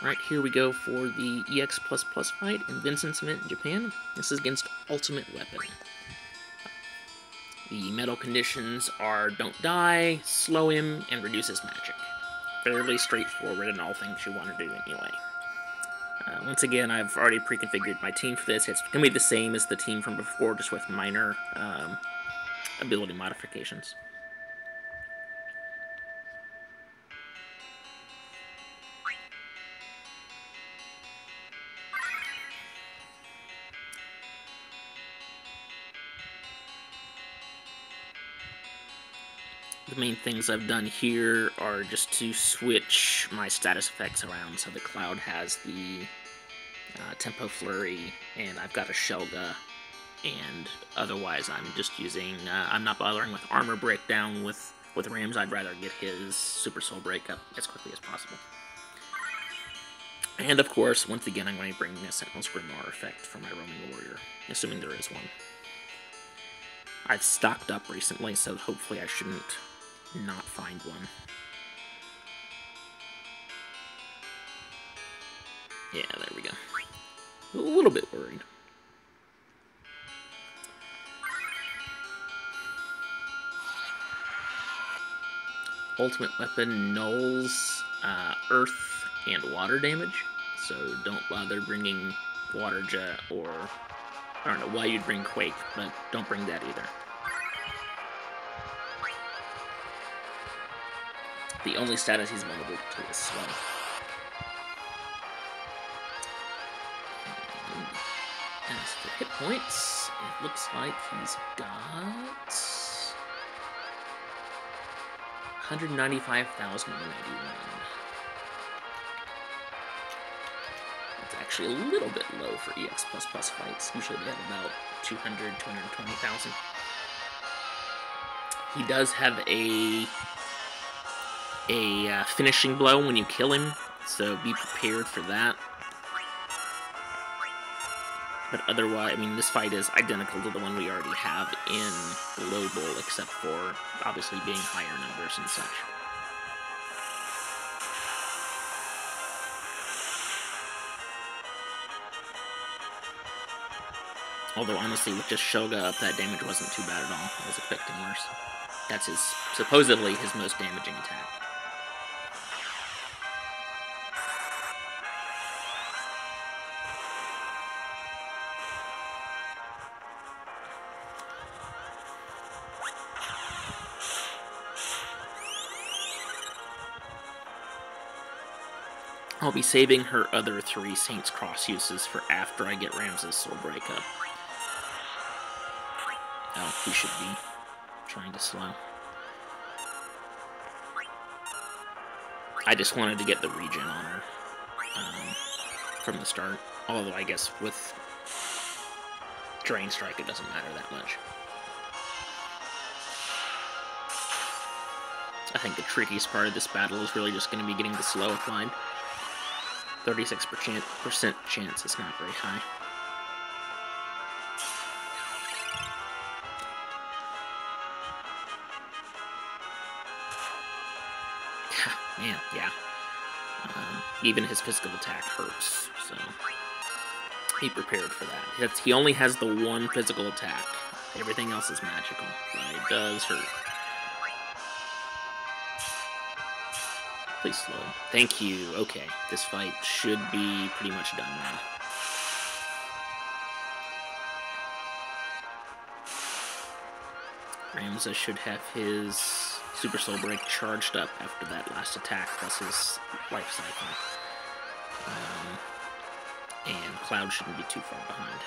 Right, here we go for the EX++ fight in Vincent's event in Japan. This is against Ultimate Weapon. The metal conditions are don't die, slow him, and reduce his magic. Fairly straightforward in all things you want to do anyway. Once again, I've already pre-configured my team for this. It's going to be the same as the team from before, just with minor ability modifications. The main things I've done here are just to switch my status effects around. So the Cloud has the Tempo Flurry, and I've got a Shelga, and otherwise I'm just using, I'm not bothering with Armor Breakdown with Rams. I'd rather get his Super Soul Break up as quickly as possible. And of course, once again, I'm going to bring a Sentinel's Grimoire effect for my Roaming Warrior, assuming there is one. I've stocked up recently, so hopefully I shouldn't not find one. Yeah, there we go. A little bit worried. Ultimate Weapon nulls earth and water damage, so don't bother bringing Water Jet, or I don't know why you'd bring Quake, but don't bring that either. The only status he's vulnerable to is Slow. As for hit points, it looks like he's got 195,181. That's actually a little bit low for EX++ fights. Usually they have about 200, 220,000. He does have a finishing blow when you kill him, so be prepared for that. But otherwise, I mean, this fight is identical to the one we already have in Global, except for obviously being higher numbers and such. Although, honestly, with just Shoga up, that damage wasn't too bad at all. I was expecting worse. That's supposedly his most damaging attack. I'll be saving her other 3 Saints Cross uses for after I get Ramses' Soul Break up. Oh, he should be trying to slow. I just wanted to get the regen on her from the start. Although I guess with Drain Strike it doesn't matter that much. I think the trickiest part of this battle is really just going to be getting the slow applied. 36% chance is not very high. Man, yeah. Even his physical attack hurts, so be prepared for that. He only has the one physical attack. Everything else is magical, but it does hurt. Please slow. Thank you. Okay, this fight should be pretty much done now. Ramza should have his Super Soul Break charged up after that last attack, plus his life cycle. And Cloud shouldn't be too far behind.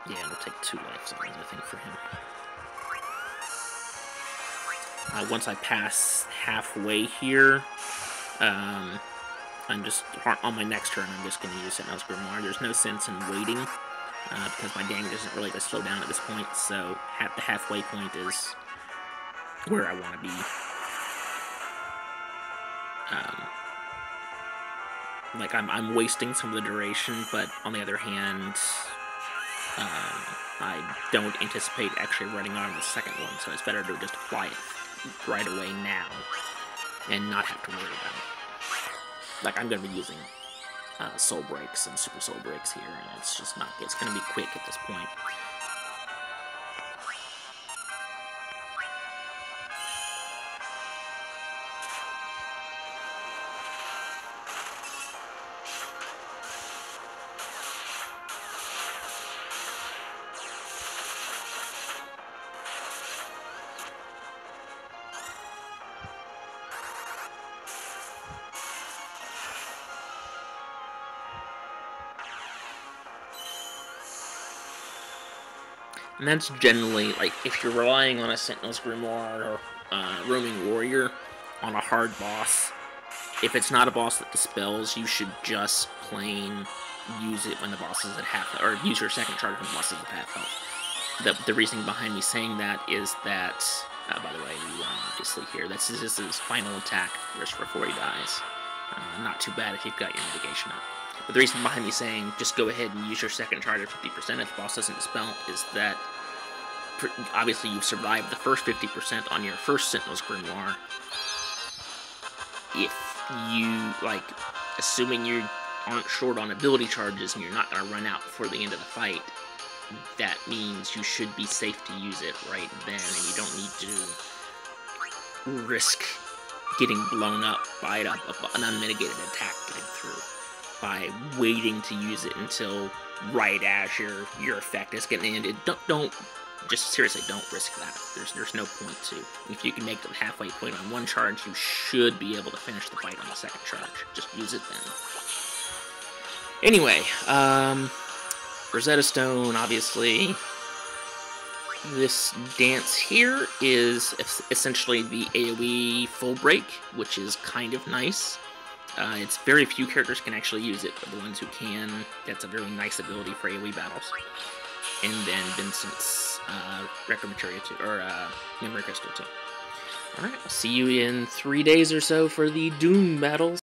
Yeah, it'll take 2 life cycles, I think, for him. Once I pass halfway here, I'm just, on my next turn, I'm just going to use Sentinel's Grimoire. There's no sense in waiting, because my damage isn't really to slow down at this point, so the halfway point is where I want to be. Like, I'm wasting some of the duration, but on the other hand, I don't anticipate actually running on the second one, so it's better to just apply it right away now and not have to worry about it. Like, I'm going to be using soul breaks and super soul breaks here, and it's just not, it's going to be quick at this point. And that's generally, like, if you're relying on a Sentinel's Grimoire or Roaming Warrior on a hard boss, if it's not a boss that dispels, you should just plain use it when the boss is at half, or use your second charge when the boss is at half health. The reasoning behind me saying that is that, by the way, you obviously hear, this is his final attack just before he dies. Not too bad if you've got your mitigation up. But the reason behind me saying just go ahead and use your second charge at 50% if the boss doesn't dispel is that obviously you've survived the first 50% on your first Sentinel's Grimoire. If you, like, assuming you aren't short on ability charges and you're not going to run out before the end of the fight, that means you should be safe to use it right then, and you don't need to risk getting blown up by an unmitigated attack getting through by waiting to use it until right as your effect is getting ended. Don't just seriously don't risk that. There's no point to. If you can make the halfway point on one charge, you should be able to finish the fight on the second charge. Just use it then. Anyway, Rosetta Stone, obviously. This dance here is essentially the AoE full break, which is kind of nice. It's very few characters can actually use it, but the ones who can, that's a very nice ability for AoE battles. And then Vincent's Record Materia 2, or Memory Crystal 2. Alright, I'll see you in 3 days or so for the Doom battles.